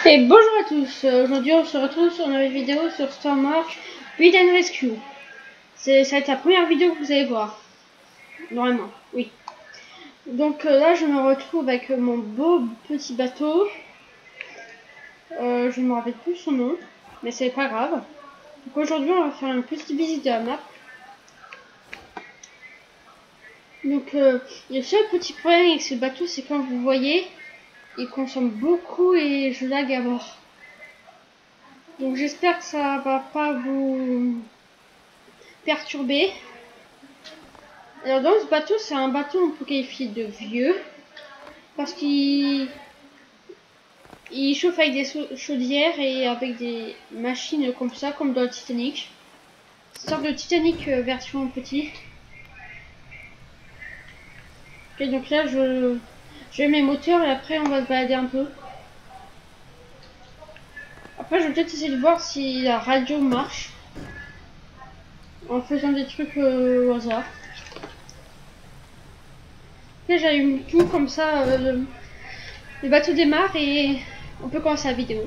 Et bonjour à tous, aujourd'hui on se retrouve sur une nouvelle vidéo sur Stormmark Build and Rescue. Ça va être la première vidéo que vous allez voir, normalement, oui. Donc là je me retrouve avec mon beau petit bateau, je ne me rappelle plus son nom, mais c'est pas grave. Donc aujourd'hui on va faire une petite visite de la map. Donc le seul petit problème avec ce bateau, c'est quand vous voyez, il consomme beaucoup et je lag à mort. Donc j'espère que ça va pas vous perturber. Alors dans ce bateau, c'est un bateau on peut qualifier de vieux parce qu'il chauffe avec des chaudières et avec des machines comme ça, comme dans le Titanic. C'est une sorte de Titanic version petit. Ok, donc là je mets mes moteurs et après on va se balader un peu. Après je vais peut-être essayer de voir si la radio marche en faisant des trucs au hasard. Là j'allume tout comme ça, le bateau démarre et on peut commencer la vidéo.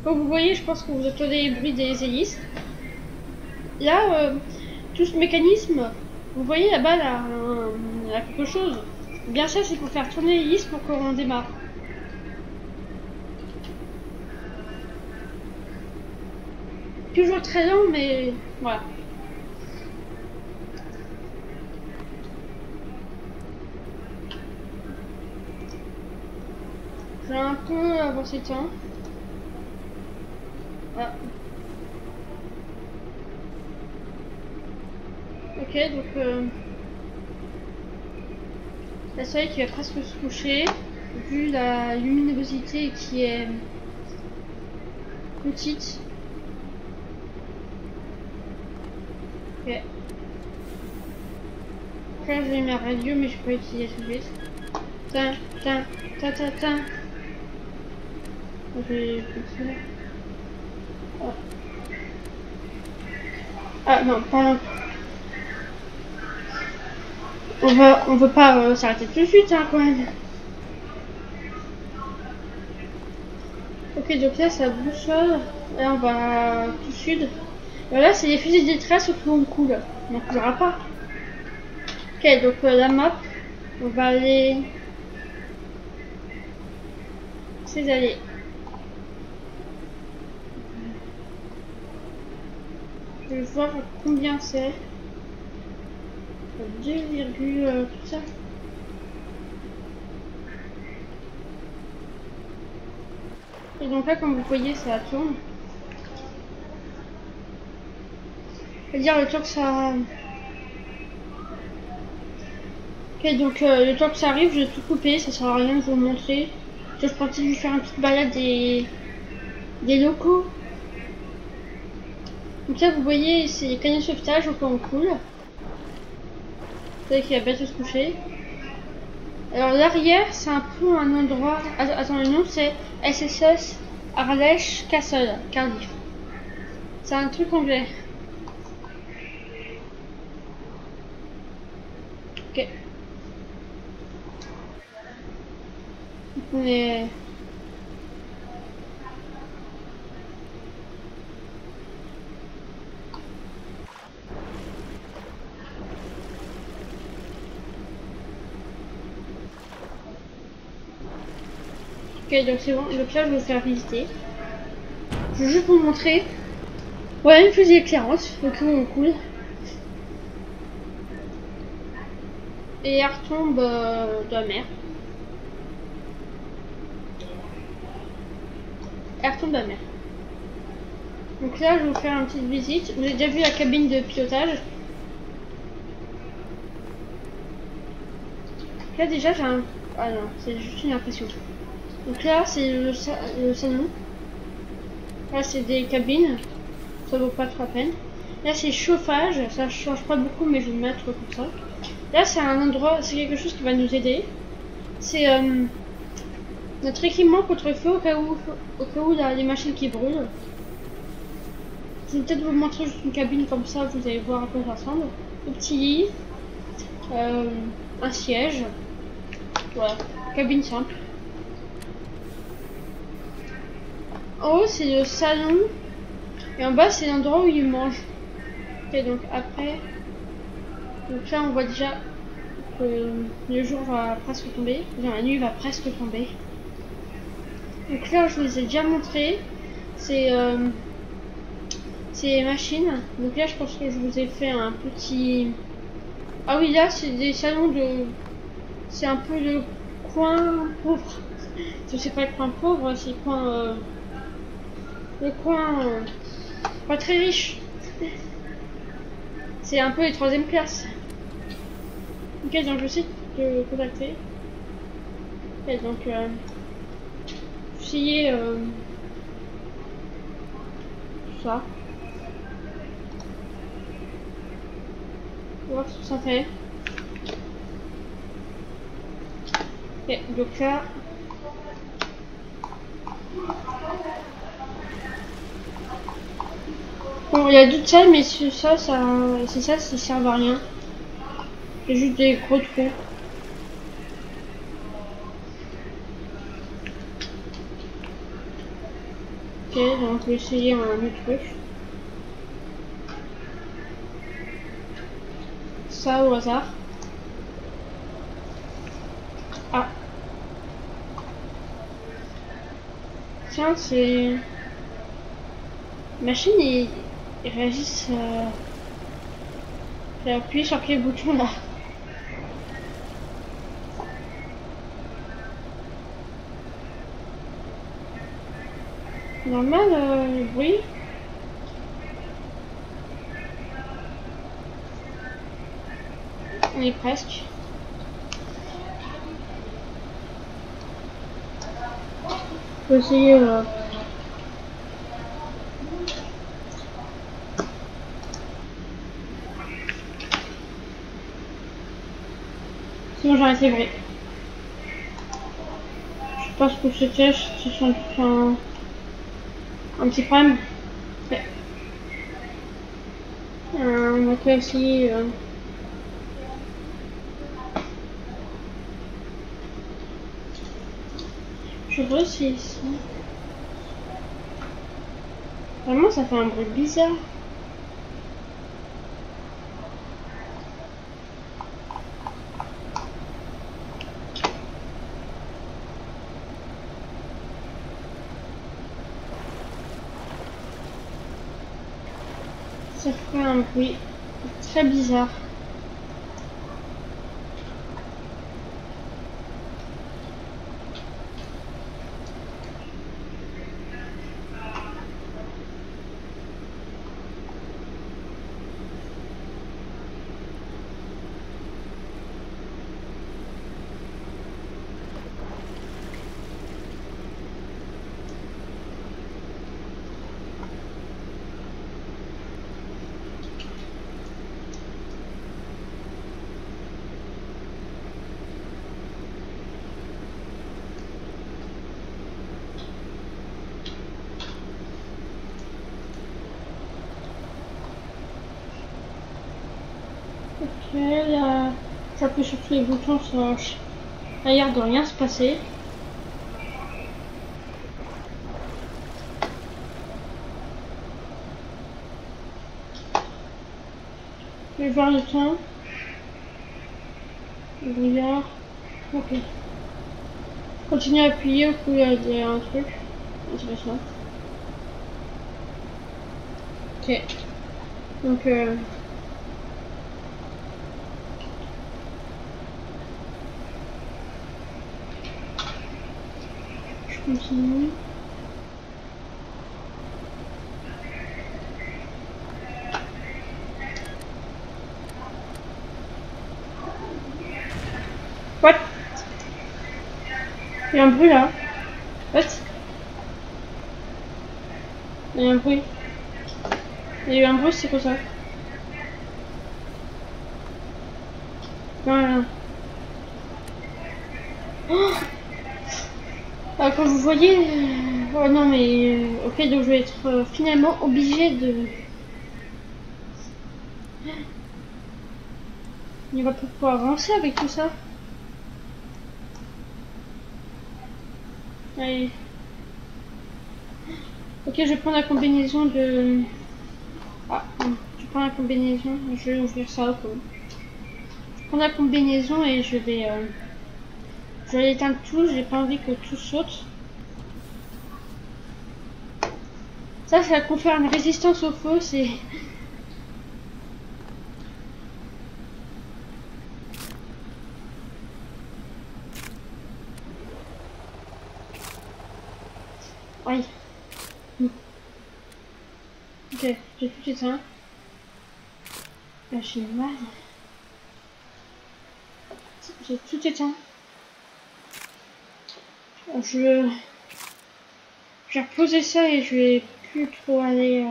Comme vous voyez, je pense que vous entendez le bruit des hélices. Là, tout ce mécanisme, vous voyez là-bas, là, quelque chose. Bien ça, c'est pour faire tourner l'hélice pour qu'on démarre. Toujours très lent, mais voilà. J'ai un peu avancé le temps. Ah. Ok, donc la soleil qui va presque se coucher, vu la luminosité qui est petite. Ok. Là j'ai ma radio, mais je peux utiliser tout de suite. Tin, tin, tin, tin, tin. Je vais continuer. Ah non, pardon. On veut pas s'arrêter tout de suite, hein, quand même. Ok, donc là, ça boussole. Là, on va tout sud. Là, c'est les fusils de détresse au cas où on coule. On ne coulera pas. Ok, donc la map, on va aller... C'est aller. Je vais voir combien c'est. 2, tout ça. Et donc là, comme vous voyez, ça tourne. C'est-à-dire le temps que ça... Ok, donc le temps que ça arrive, je vais tout couper, ça sert à rien de vous montrer. Je pensais de vous faire une petite balade des locaux. Donc là, vous voyez, c'est les canons de sauvetage au cas où on coule. Vous savez qu'il va bientôt se coucher. Alors l'arrière, c'est un peu un endroit... Attends, le nom c'est SSS Arlèche Castle, Cardiff. C'est un truc anglais. Ok. Mais... Ok, donc c'est bon. Le pire, je vais vous faire visiter. Je vais juste vous montrer. Voilà une fusée éclairante, au cas où on coule. Et elle retombe de la mer. Elle retombe de la mer. Donc là, je vais vous faire une petite visite. Vous avez déjà vu la cabine de pilotage. Là déjà, j'ai un... Ah non, c'est juste une impression. Donc là, c'est le salon. Là, c'est des cabines. Ça vaut pas trop la peine. Là, c'est chauffage. Ça change pas beaucoup, mais je vais le mettre comme ça. Là, c'est un endroit, c'est quelque chose qui va nous aider. C'est notre équipement contre le feu au cas où il y a des machines qui brûlent. Je vais peut-être vous montrer juste une cabine comme ça, vous allez voir à quoi ça ressemble. Un petit lit, un siège. Voilà, cabine simple. en haut c'est le salon et en bas c'est l'endroit où ils mangent. Ok, donc après, donc là on voit déjà que le jour va presque tomber, enfin, la nuit va presque tomber. Donc là je vous ai déjà montré, c'est les machines. Donc là je pense que je vous ai fait un petit... Ah oui, là c'est des salons de... C'est un peu le coin pauvre. C'est pas le coin pauvre, c'est le coin... le coin... pas très riche. C'est un peu les troisième classes. Ok, donc je sais te contacter. Ok, donc... essayer... ça. On va voir ce que ça fait. Ok, donc là... Bon, il y a d'autres salles, mais c'est ça, ça sert à rien. C'est juste des gros trous. Ok, donc je vais essayer un autre truc. Ça au hasard. Ah. Tiens, c'est... Machine, ils réagissent... J'ai appuyé sur quel bouton là? Normal, le bruit. On est presque. Faut essayer... Sinon j'arrête les bruits. Je sais pas ce que c'était, c'est sans doute un petit problème. Okay. Donc là aussi... Je vois si ici... Vraiment ça fait un bruit bizarre. Ça fait un bruit très bizarre. Ok, là, j'appuie sur tous les boutons, ça a l'air de rien se passer. Je vais voir le temps. Le brouillard. Ok. Continue à appuyer au coup il y a un truc. C'est pas ça. Ok. Donc je continue. What? Il y a un bruit là. What? Il y a un bruit. Il y a eu un bruit, c'est quoi ça? Non, non. Oh, comme vous voyez... oh non mais... ok, donc je vais être finalement obligée de... Il va pas pouvoir avancer avec tout ça. Allez. Ok, je prends la combinaison de... Ah, non. Je prends la combinaison. Je vais ouvrir ça au cas où. Je prends la combinaison et je vais... je vais éteindre tout. J'ai pas envie que tout saute. Ça confère une résistance au feu. C'est... Aïe. Ok, j'ai tout éteint. Là, j'ai mal. J'ai tout éteint. Je vais reposer ça et je vais plus trop aller...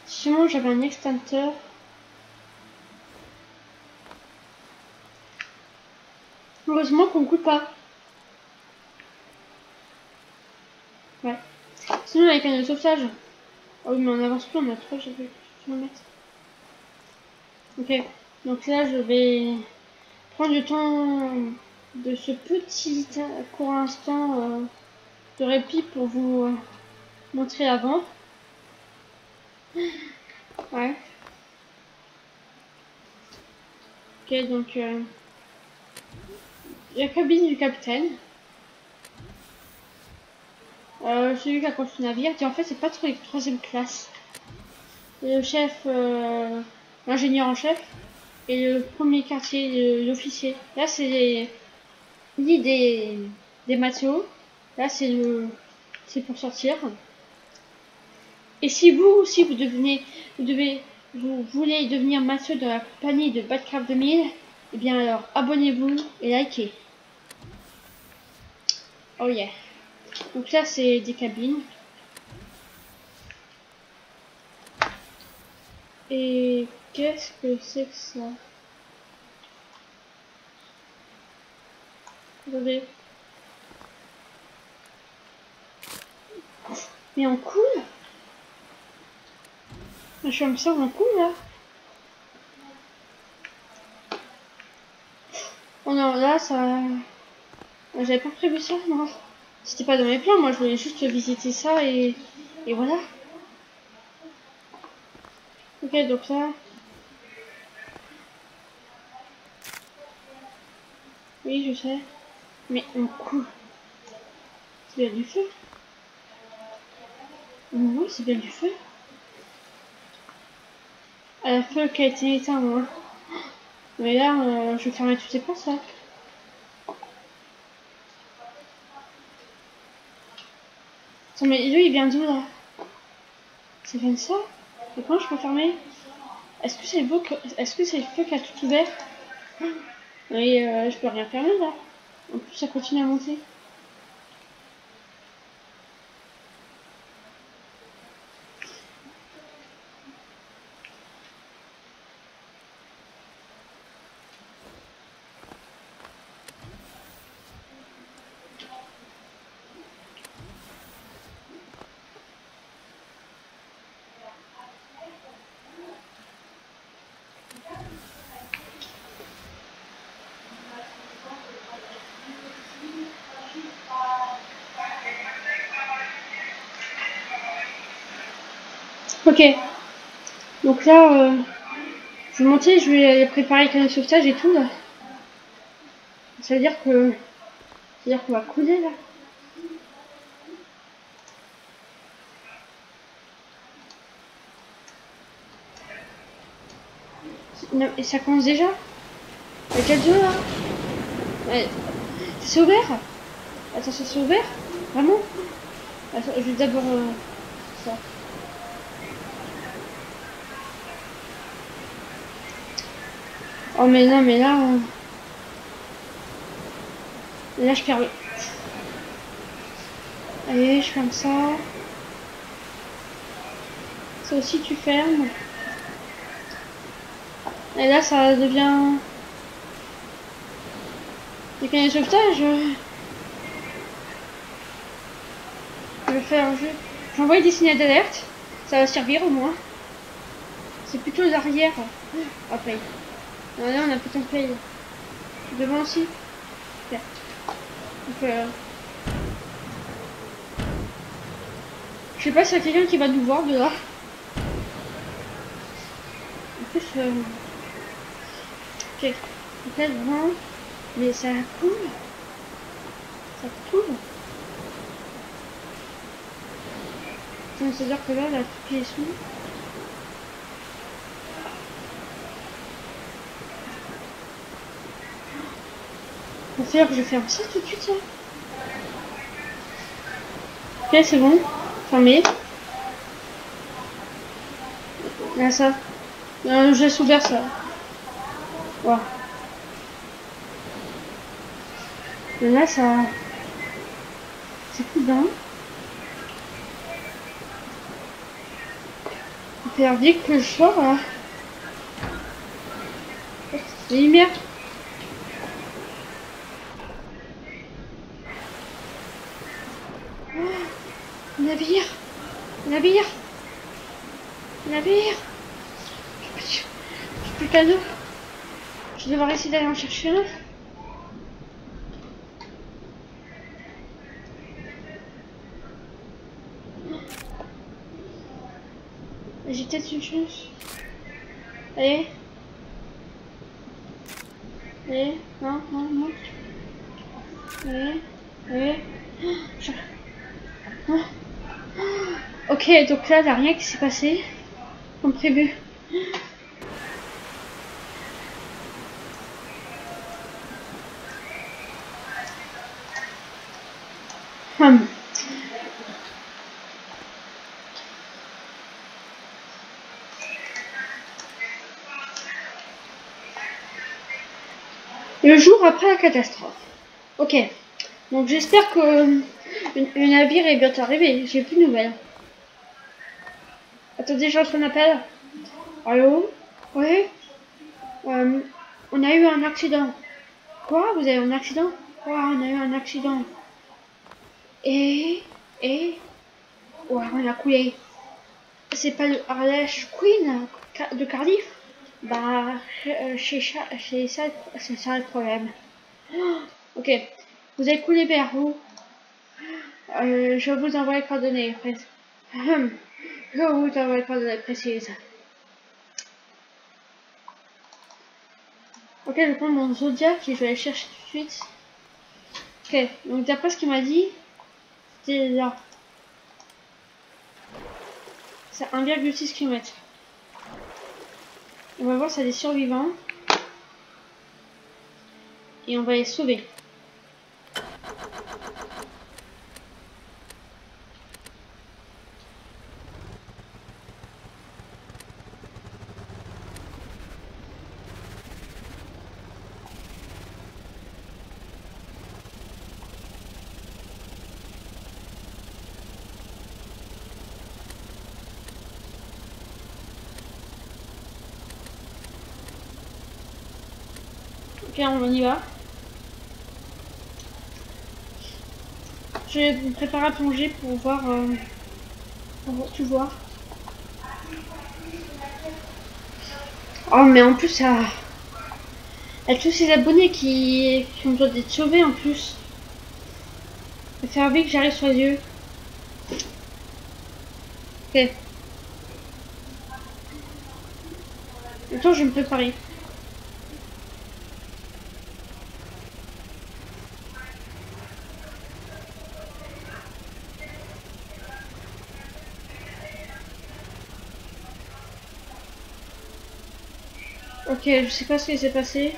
Sinon, j'avais un extincteur. Heureusement qu'on ne coupe pas. Ouais. Sinon, avec un sauvetage. Oh oui, mais on avance plus, on a 3,km. Ok. Donc là, je vais prendre le temps de ce petit court instant de répit pour vous montrer avant. Ouais. Ok, donc la cabine du capitaine. Celui qui a construit le navire. Et en fait, c'est pas trop les troisième classe. Et le chef, l'ingénieur en chef. Et le premier quartier, l'officier. Là, c'est l'île des matelots. Là, c'est pour sortir. Et si vous aussi vous voulez devenir masseur de la compagnie de Batcraft 2000, eh bien alors abonnez-vous et likez. Oh yeah. Donc là c'est des cabines. Et qu'est-ce que c'est que ça? Attendez. Mais on coule? Je suis comme ça, on coule là? Oh non, là ça... J'avais pas prévu ça, non. C'était pas dans mes plans, moi je voulais juste visiter ça et voilà. Ok, donc là... Oui, je sais. Mais on coule. C'est bien du feu. Oui, c'est bien du feu. Le feu qui a été éteint, moi. Mais là, je vais fermer toutes les portes, là. Attends, mais lui, il vient d'où, là? Ça vient de ça? Et comment je peux fermer? Est-ce que c'est le feu qui a tout ouvert? Oui, je peux rien fermer, là. En plus, ça continue à monter. Ok. Donc là, je vais monter, je vais aller préparer le canot de sauvetage et tout, là. Ça veut dire que... C'est-à-dire qu'on va couler, là. Non, et ça commence déjà? Il y a 4 jours, là. Ouais. C'est ouvert? Attends, c'est ouvert? Vraiment? Attends, je vais d'abord... ça. Oh mais non, mais là... Là, je perds le... Allez, je ferme ça. Ça aussi, tu fermes. Et là, ça devient... Des canaux de sauvetage. Je vais faire... J'envoie des signaux d'alerte. Ça va servir au moins. C'est plutôt l'arrière. Ah, paye. Là, on a plutôt paye. Devant aussi. Bien. Donc, Je sais pas s'il y a quelqu'un qui va nous voir de là. En plus, ok. Donc là, devant, mais ça coule. Ça coule. Donc, c'est-à-dire que là, toutes les sons. Il va falloir que je ferme ça tout de suite, ça. Ok, c'est bon. Fermé. Là, ça. Je laisse ouvert ça. Voilà. Et là, ça. C'est plus bien. Il fait vite que je sors là. Les lumières. Oh, navire. Navire. Navire. J'ai plus de cadeau. Je vais devoir essayer d'aller en chercher un. J'ai peut-être une chance. Allez. Allez. Non, non, non. Allez. Allez. Oh. Ok, donc là, il n'y a rien qui s'est passé. Comme prévu. Le jour après la catastrophe. Ok. Donc j'espère que le navire est bientôt arrivé. J'ai plus de nouvelles. Attendez, j'ai reçu un appel. Allô? Oui? On a eu un accident. Quoi? Vous avez un accident? Ouais, on a eu un accident. Et? Ouais, on a coulé. C'est pas le Harlech Queen de Cardiff? Bah, c'est ça le problème. Ok. Vous avez coulé vers où? Je vous envoie les coordonnées précises. Je vous envoie les coordonnées précises. Ok, je prends mon Zodiac et je vais aller chercher tout de suite. Ok, donc d'après ce qu'il m'a dit, c'était là. C'est 1,6 km. On va voir s'il y a des survivants. Et on va les sauver. Ok, on y va. Je vais me préparer à plonger pour voir, pour tout voir. Oh, mais en plus, ça... Il y a tous ces abonnés qui ont besoin d'être sauvés en plus. Il va faire vite que j'arrive sur les yeux. Ok. Maintenant, je vais me préparer. Ok, je sais pas ce qui s'est passé.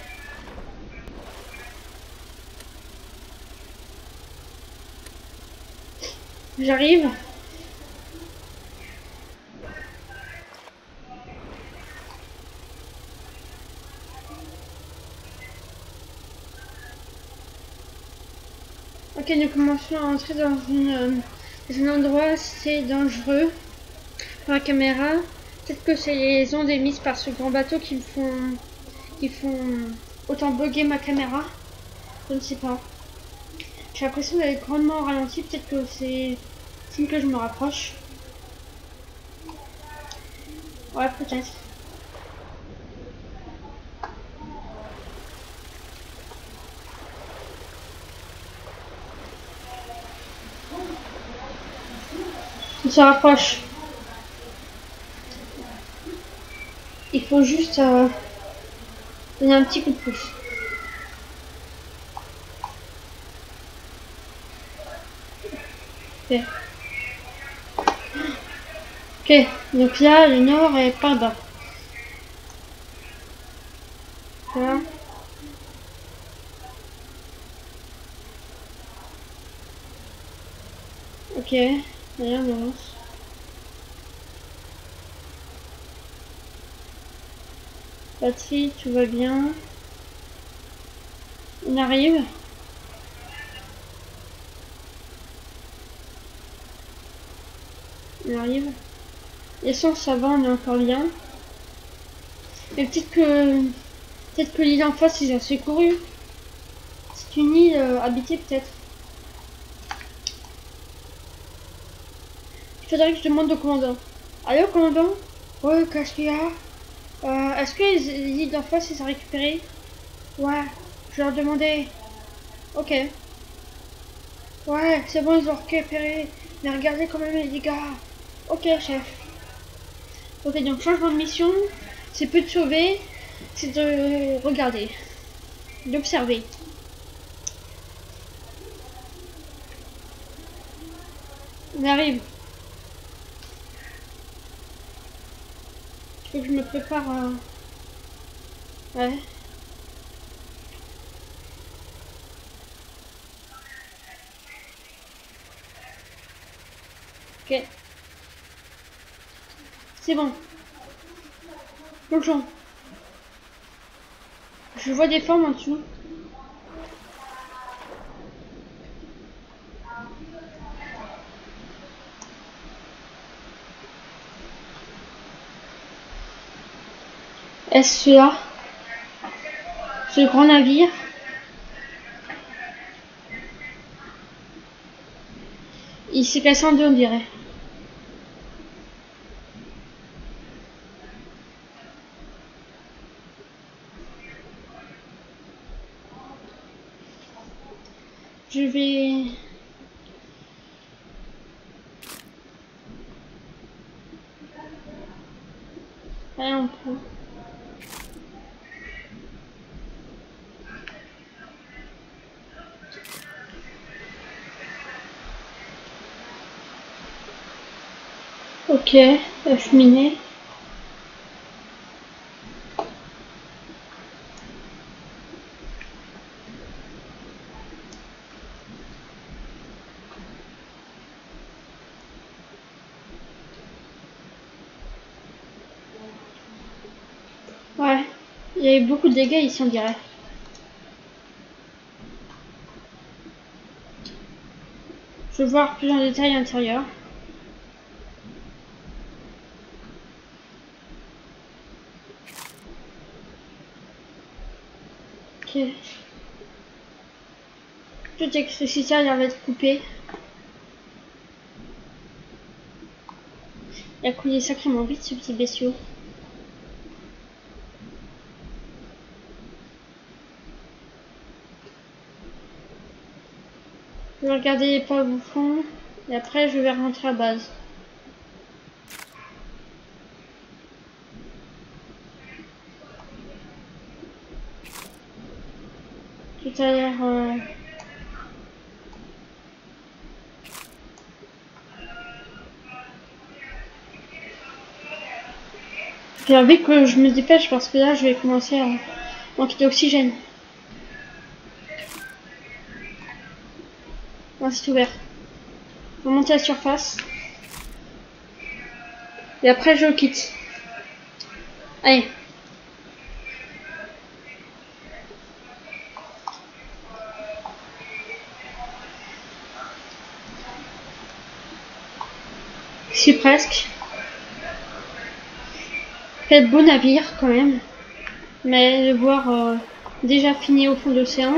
J'arrive. Ok, nous commençons à entrer dans un endroit assez dangereux pour la caméra. Peut-être que c'est les ondes émises par ce grand bateau qui font autant bugger ma caméra. Je ne sais pas. J'ai l'impression d'aller grandement ralenti. Peut-être que c'est signe que je me rapproche. Ouais, peut-être. Il se rapproche. Il faut juste donner un petit coup de pouce. Ok. Ok, donc là, le nord est par bas. Voilà. Ok, rien avance. Batterie, tout va bien. On arrive. On arrive. L'essence, ça va, on est encore bien. Mais peut-être que l'île en face, ils ont secouru. C'est une île habitée peut-être. Il faudrait que je demande au commandant. Allô, commandant? Ouais, qu'est-ce qu'il y a? Est-ce que l'île d'en face, ils sont récupérés? Ouais, je leur demandais. Ok. Ouais, c'est bon, ils ont récupéré. Mais regardez quand même les dégâts. Ok, chef. Ok, donc changement de mission. C'est peu de sauver, c'est de regarder, d'observer. On arrive. Il faut que je me prépare à... Ouais. Ok. C'est bon. Plongeons. Je vois des formes en dessous. Est-ce cela? Ce grand navire? Il s'est cassé en deux, on dirait. Je vais... Allez, on prend. Ok, cheminée. Ouais, il y a eu beaucoup de dégâts ici, on dirait. Je veux voir plus en détail l'intérieur. Ok. Toute l'électricité a l'air d'être coupée. Il a coulé sacrément vite ce petit bestiau. Je vais regarder les pas au fond et après je vais rentrer à base. Tout a l'air... J'ai envie que je me dépêche parce que là je vais commencer à manquer d'oxygène. Là c'est ouvert. Je vais monter à la surface. Et après je quitte. Allez. Je suis presque. Quel beau navire quand même. Mais le voir déjà fini au fond de l'océan.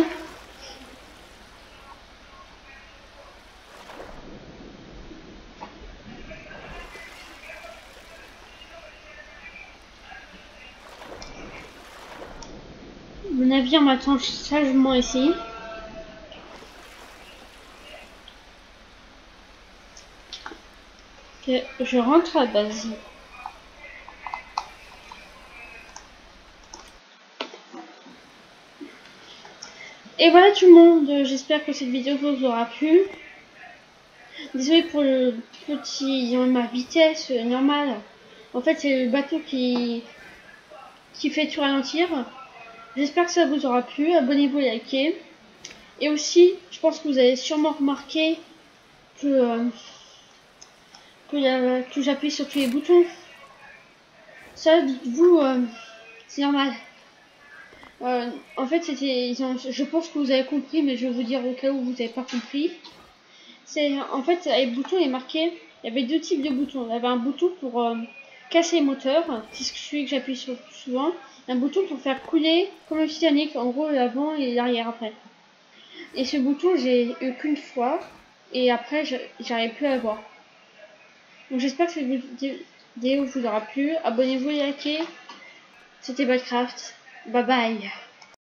Le navire m'attend sagement ici. Ok, je rentre à base. Et voilà tout le monde, j'espère que cette vidéo vous aura plu. Désolé pour le petit, ma vitesse normale. En fait, c'est le bateau qui fait tout ralentir. J'espère que ça vous aura plu. Abonnez-vous et likez. Et aussi, je pense que vous avez sûrement remarqué que j'appuie sur tous les boutons. Ça, dites-vous, c'est normal. En fait, je pense que vous avez compris, mais je vais vous dire au cas où vous n'avez pas compris. En fait, les boutons est marqué. Il y avait deux types de boutons. Il y avait un bouton pour casser les moteurs, c'est celui que j'appuie sur souvent. Un bouton pour faire couler comme le Titanic, en gros l'avant et l'arrière après. Et ce bouton, j'ai eu qu'une fois, et après, j'arrive plus à le voir. Donc j'espère que cette vidéo vous aura plu. Abonnez-vous et likez. C'était Badcraft. Bye bye.